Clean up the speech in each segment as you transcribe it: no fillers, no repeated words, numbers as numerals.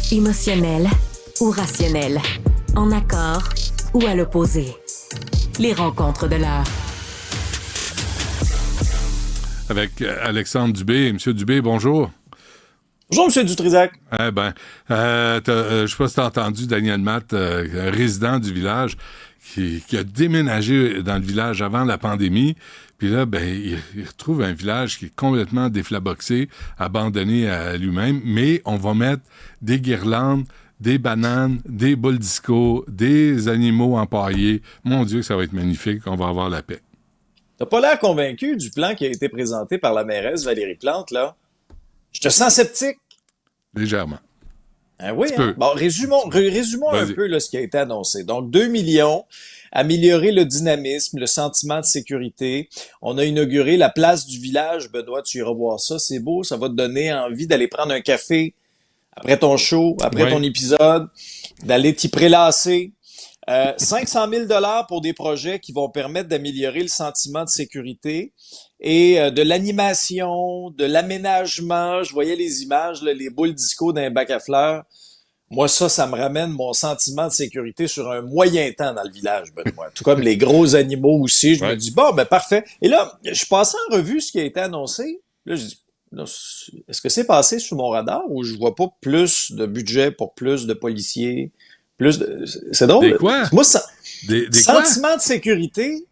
Émotionnel ou rationnel, en accord ou à l'opposé. Les rencontres de l'heure. Avec Alexandre Dubé. Monsieur Dubé, bonjour. Bonjour, M. Dutrisac. Je sais pas si tu as entendu Daniel Matt, un résident du village, qui a déménagé dans le village avant la pandémie. Puis là, il retrouve un village qui est complètement déflaboxé, abandonné à lui-même. Mais on va mettre des guirlandes, des bananes, des boules disco, des animaux empaillés. Mon Dieu, ça va être magnifique. On va avoir la paix. T'as pas l'air convaincu du plan qui a été présenté par la mairesse Valérie Plante, là? Je te sens sceptique. Légèrement. Ah oui, hein? Bon, résumons un peu là, ce qui a été annoncé. Donc, 2 millions, améliorer le dynamisme, le sentiment de sécurité. On a inauguré la place du village. Benoît, tu iras voir ça, c'est beau. Ça va te donner envie d'aller prendre un café après ton show, après ton épisode, d'aller t'y prélasser. 500 000 $ pour des projets qui vont permettre d'améliorer le sentiment de sécurité et de l'animation, de l'aménagement. Je voyais les images, là, les boules disco d'un bac à fleurs. Moi, ça me ramène mon sentiment de sécurité sur un moyen temps dans le village, Benoît. Tout comme les gros animaux aussi. Je me dis, parfait. Et là, je passais en revue ce qui a été annoncé. Là, je dis, est-ce que c'est passé sous mon radar ou je vois pas plus de budget pour plus de policiers? C'est drôle. Des quoi? Moi, des sentiment de sécurité,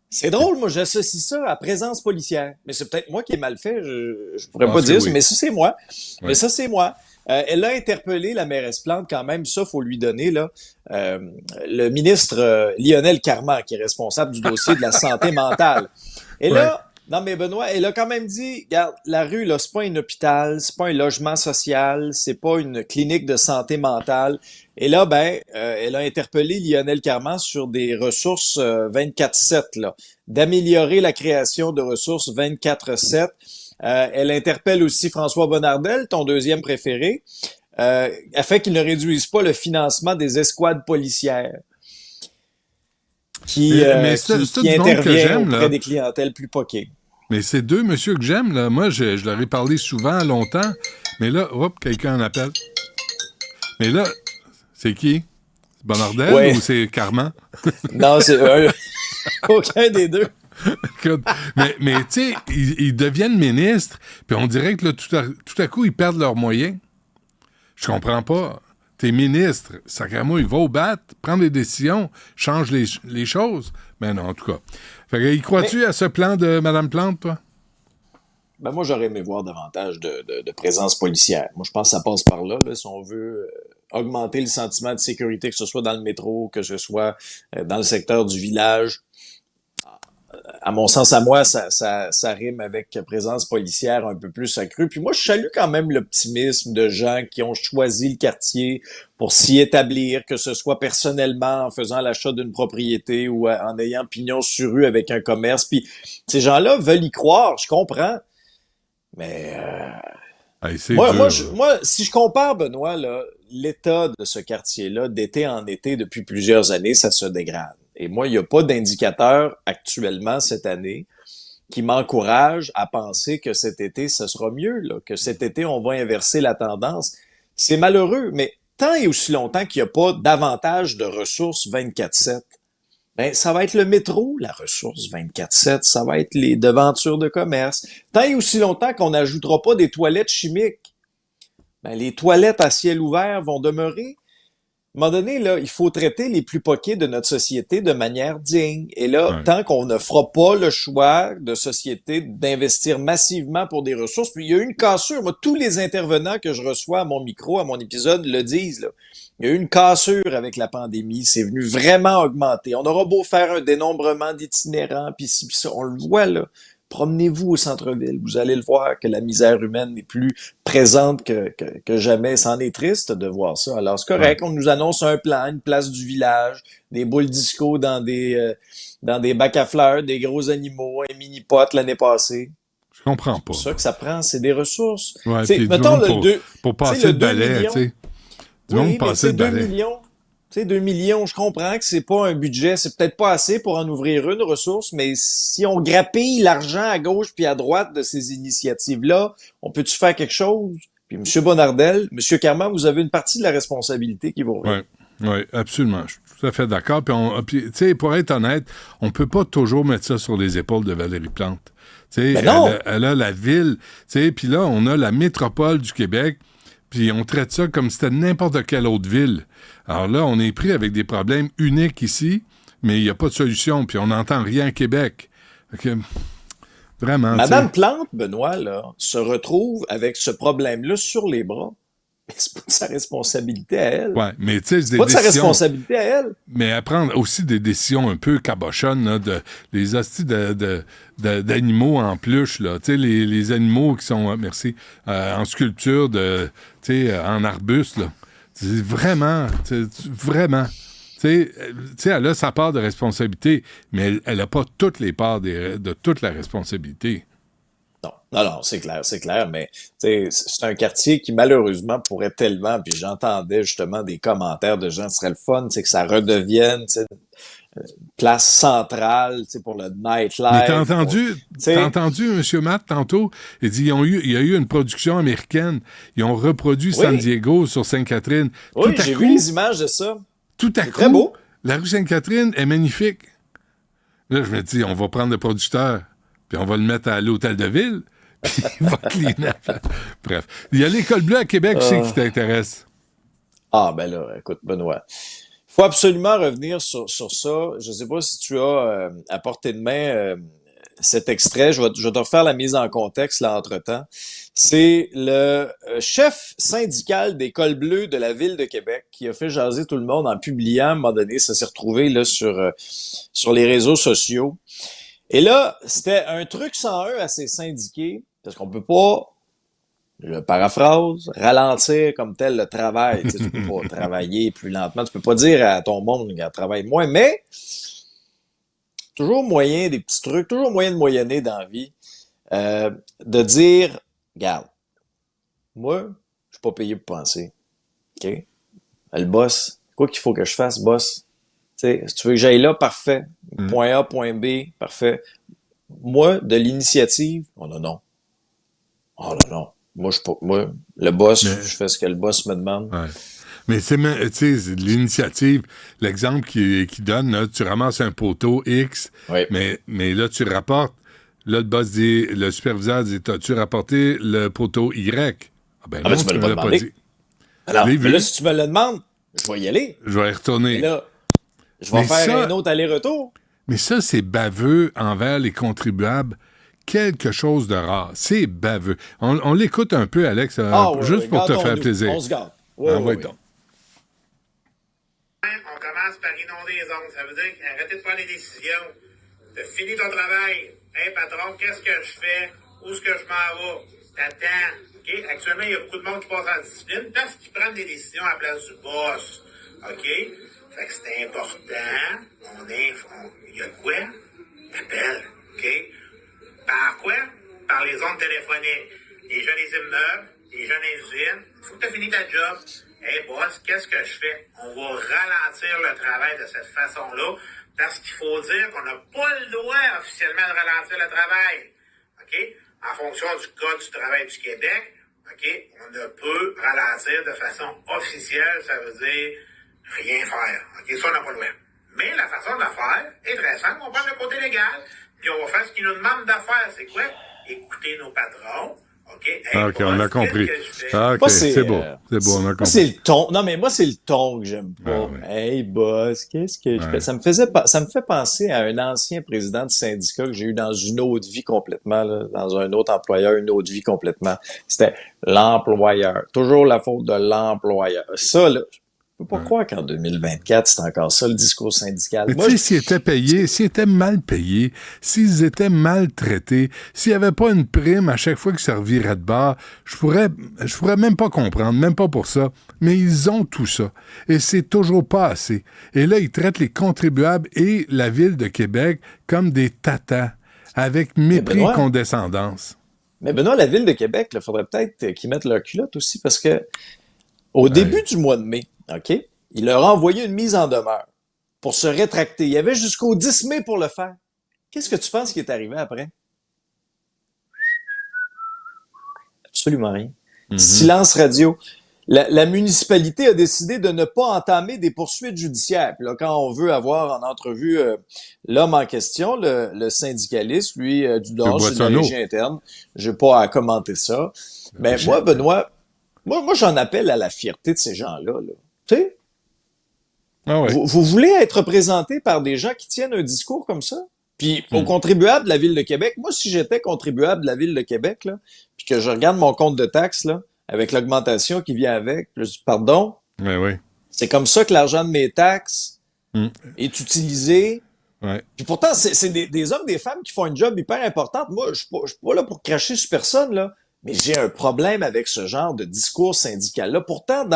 c'est drôle. Moi, j'associe ça à présence policière. Mais c'est peut-être moi qui ai mal fait. Je pourrais pas dire, mais ça, c'est moi. Ouais. Mais ça, c'est moi. Elle a interpellé la mairesse Plante quand même. Ça, faut lui donner, là. Le ministre Lionel Carman, qui est responsable du dossier de la santé mentale. Et là, non, mais Benoît, elle a quand même dit, regarde, la rue, là, c'est pas un hôpital, c'est pas un logement social, c'est pas une clinique de santé mentale. Et là, elle a interpellé Lionel Carman sur des ressources 24/7, là, d'améliorer la création de ressources 24/7. Elle interpelle aussi François Bonnardel, ton deuxième préféré, afin qu'il ne réduise pas le financement des escouades policières qui intervient auprès des clientèles plus poquées. Mais c'est deux messieurs que j'aime, là. Moi, je leur ai parlé souvent, longtemps. Mais là, quelqu'un en appelle. Mais là, c'est qui? C'est Bonnardel ou c'est Carman? Non, c'est aucun des deux. mais tu sais, ils deviennent ministres, puis on dirait que là, tout à coup, ils perdent leurs moyens. Je comprends pas. T'es ministre, sacrément, il va au bat, prend des décisions, change les choses. Mais non, en tout cas. Fait que, y crois-tu à ce plan de Mme Plante, toi? Moi, j'aurais aimé voir davantage de présence policière. Moi, je pense que ça passe par là, si on veut augmenter le sentiment de sécurité, que ce soit dans le métro, que ce soit dans le secteur du village. À mon sens, à moi, ça rime avec présence policière un peu plus accrue. Puis moi, je salue quand même l'optimisme de gens qui ont choisi le quartier pour s'y établir, que ce soit personnellement en faisant l'achat d'une propriété ou en ayant pignon sur rue avec un commerce. Puis ces gens-là veulent y croire, je comprends. Mais moi, si je compare, Benoît, là, l'état de ce quartier-là, d'été en été, depuis plusieurs années, ça se dégrade. Et moi, il n'y a pas d'indicateur actuellement cette année qui m'encourage à penser que cet été, ce sera mieux, là, que cet été, on va inverser la tendance. C'est malheureux, mais tant et aussi longtemps qu'il n'y a pas davantage de ressources 24/7, ça va être le métro, la ressource 24/7, ça va être les devantures de commerce. Tant et aussi longtemps qu'on n'ajoutera pas des toilettes chimiques, les toilettes à ciel ouvert vont demeurer. À un moment donné, là, il faut traiter les plus poqués de notre société de manière digne. Et là, tant qu'on ne fera pas le choix de société d'investir massivement pour des ressources, puis il y a eu une cassure. Moi, tous les intervenants que je reçois à mon micro, à mon épisode, le disent, là. Il y a eu une cassure avec la pandémie. C'est venu vraiment augmenter. On aura beau faire un dénombrement d'itinérants, puis ci, puis ça, on le voit, là. Promenez-vous au centre-ville, vous allez le voir que la misère humaine est plus présente que jamais. C'en est triste de voir ça. Alors, c'est correct, on nous annonce un plan, une place du village, des boules disco dans des bacs à fleurs, des gros animaux, un mini-pot l'année passée. Je comprends pas. C'est ça que ça prend, c'est des ressources. Ouais, puis mettons pour passer le balai, tu sais. Du monde passer le balai. 2 millions, je comprends que c'est pas un budget, c'est peut-être pas assez pour en ouvrir une ressource, mais si on grappille l'argent à gauche puis à droite de ces initiatives-là, on peut-tu faire quelque chose? Puis M. Bonnardel, M. Carman, vous avez une partie de la responsabilité qui vous revient. Oui, absolument. Je suis tout à fait d'accord. Puis, tu sais, pour être honnête, on peut pas toujours mettre ça sur les épaules de Valérie Plante. Tu sais, elle a la ville, tu sais, puis là, on a la métropole du Québec, puis on traite ça comme si c'était n'importe quelle autre ville. Alors là, on est pris avec des problèmes uniques ici, mais il n'y a pas de solution, puis on n'entend rien à Québec. Okay. Vraiment. Madame Plante, Benoît, là, se retrouve avec ce problème-là sur les bras. Mais c'est pas de sa responsabilité à elle. Ouais, mais tu sais, c'est pas de sa responsabilité à elle. Mais elle prend aussi des décisions un peu cabochonnes, là, les hosties d'animaux en peluche, là. Tu sais, les animaux qui sont, en sculpture, tu sais, en arbuste, là. C'est vraiment. Tu sais, elle a sa part de responsabilité, mais elle n'a pas toutes les parts de toute la responsabilité. Non, c'est clair, mais c'est un quartier qui malheureusement pourrait tellement, puis j'entendais justement des commentaires de gens, ce serait le fun, que ça redevienne place centrale pour le nightlife. Mais t'as entendu M. Matt tantôt, il dit il y a eu une production américaine, ils ont reproduit San Diego sur Sainte-Catherine. Oui, j'ai vu les images de ça. Tout à coup, très beau. La rue Sainte-Catherine est magnifique. Là, je me dis, on va prendre le producteur, puis on va le mettre à l'hôtel de ville, puis il va cleaner. Bref. Il y a l'École bleue à Québec aussi qui t'intéresse. Ah, ben là, écoute, Benoît. Il faut absolument revenir sur ça. Je ne sais pas si tu as à portée de main cet extrait. Je vais te refaire la mise en contexte là entre-temps. C'est le chef syndical des cols bleus de la Ville de Québec qui a fait jaser tout le monde en publiant, à un moment donné, ça s'est retrouvé là sur les réseaux sociaux. Et là, c'était un truc 101 à ces syndiqués, parce qu'on peut pas, je paraphrase, ralentir comme tel le travail. Tu peux pas travailler plus lentement. Tu peux pas dire à ton monde qu'il travaille moins, mais toujours moyen des petits trucs, toujours moyen de moyenner dans la vie, de dire, regarde, moi, je suis pas payé pour penser. OK? Le boss, quoi qu'il faut que je fasse, boss? T'sais, si tu veux que j'aille là, parfait. Point A, point B, parfait. Moi, de l'initiative, oh non. Moi, le boss, je fais ce que le boss me demande. Ouais. Mais c'est l'initiative, l'exemple qu'il donne, là, tu ramasses un poteau X, mais là, tu rapportes. Là, le boss dit, le superviseur dit, as-tu rapporté le poteau Y? Ah ben non, tu me l'as pas dit. Alors, mais là, si tu me le demandes, je vais y aller. Je vais y retourner. Et là, je vais faire un autre aller-retour. Mais ça, c'est baveux envers les contribuables. Quelque chose de rare. C'est baveux. On l'écoute un peu, Alex, juste pour te faire plaisir. On se garde. Oui. Donc. On commence par inonder les ondes. Ça veut dire arrêtez de prendre des décisions. T'as fini ton travail. Hey, patron, qu'est-ce que je fais? Où est-ce que je m'en vais? T'attends. Okay? Actuellement, il y a beaucoup de monde qui passe en discipline parce qu'ils prennent des décisions à la place du boss. OK? Fait que c'est important. Il y a quoi? T'appelles. OK? Par quoi? Par les ondes téléphoniques. Les gens des immeubles, les gens des usines. Il faut que tu aies fini ta job. Hey boss, qu'est-ce que je fais? On va ralentir le travail de cette façon-là parce qu'il faut dire qu'on n'a pas le droit officiellement de ralentir le travail. OK? En fonction du Code du travail du Québec, OK? On ne peut ralentir de façon officielle, ça veut dire rien faire. OK? Ça, on n'a pas le droit. Mais la façon de le faire est très simple. On prend le côté légal, puis on va faire ce qu'ils nous demandent de faire. C'est quoi? Écouter nos patrons. OK, hey, OK, on a compris. OK, moi, c'est beau, on a compris. C'est le ton. Non, mais moi, c'est le ton que j'aime pas. Hey, boss, qu'est-ce que je fais? Ça me fait penser à un ancien président de syndicat que j'ai eu dans une autre vie complètement, là, dans un autre employeur, une autre vie complètement. C'était l'employeur. Toujours la faute de l'employeur. Ça, là, je peux pas croire qu'en 2024, c'est encore ça, le discours syndical. Mais tu sais, s'ils étaient payés, s'ils étaient mal payés, s'ils étaient maltraités, s'il n'y avait pas une prime à chaque fois qu'ils serviraient de bar, je pourrais même pas comprendre, même pas pour ça. Mais ils ont tout ça. Et c'est toujours pas assez. Et là, ils traitent les contribuables et la Ville de Québec comme des tatas, avec mépris et condescendance. Mais Benoît, la Ville de Québec, il faudrait peut-être qu'ils mettent leur culotte aussi, parce que au début du mois de mai, OK? Il leur a envoyé une mise en demeure pour se rétracter. Il y avait jusqu'au 10 mai pour le faire. Qu'est-ce que tu penses qui est arrivé après? Absolument rien. Silence radio. La municipalité a décidé de ne pas entamer des poursuites judiciaires. Puis là, quand on veut avoir en entrevue l'homme en question, le syndicaliste, lui, du Nord, c'est de la régie interne. Je n'ai pas à commenter ça. Mais moi, Benoît, moi, j'en appelle à la fierté de ces gens-là. Là. Tu sais? Ah ouais. Vous voulez être représenté par des gens qui tiennent un discours comme ça? Puis aux contribuables de la Ville de Québec, moi, si j'étais contribuable de la Ville de Québec, là, puis que je regarde mon compte de taxes, là, avec l'augmentation qui vient avec, je dis, pardon, Oui. c'est comme ça que l'argent de mes taxes est utilisé. Ouais. Puis pourtant, c'est des hommes, des femmes qui font une job hyper importante. Moi, je suis pas là pour cracher sur personne, là. Mais j'ai un problème avec ce genre de discours syndical-là. Pourtant,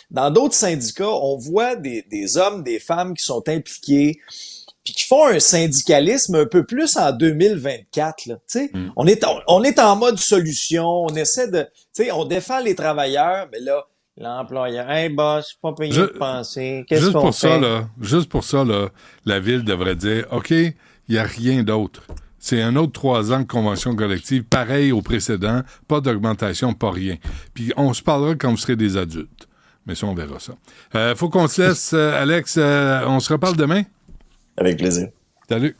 dans d'autres syndicats, on voit des hommes, des femmes qui sont impliqués, puis qui font un syndicalisme un peu plus en 2024. Là, on est en mode solution, on essaie de... On défend les travailleurs, mais là, l'employeur, « Hey boss, pas payé de penser, qu'est-ce qu'on fait? » Juste pour ça, là, la Ville devrait dire, OK, il n'y a rien d'autre. C'est un autre 3 ans de convention collective, pareil au précédent, pas d'augmentation, pas rien. Puis on se parlera quand vous serez des adultes. Mais ça, on verra ça. Faut qu'on se laisse, Alex. On se reparle demain? Avec plaisir. Salut.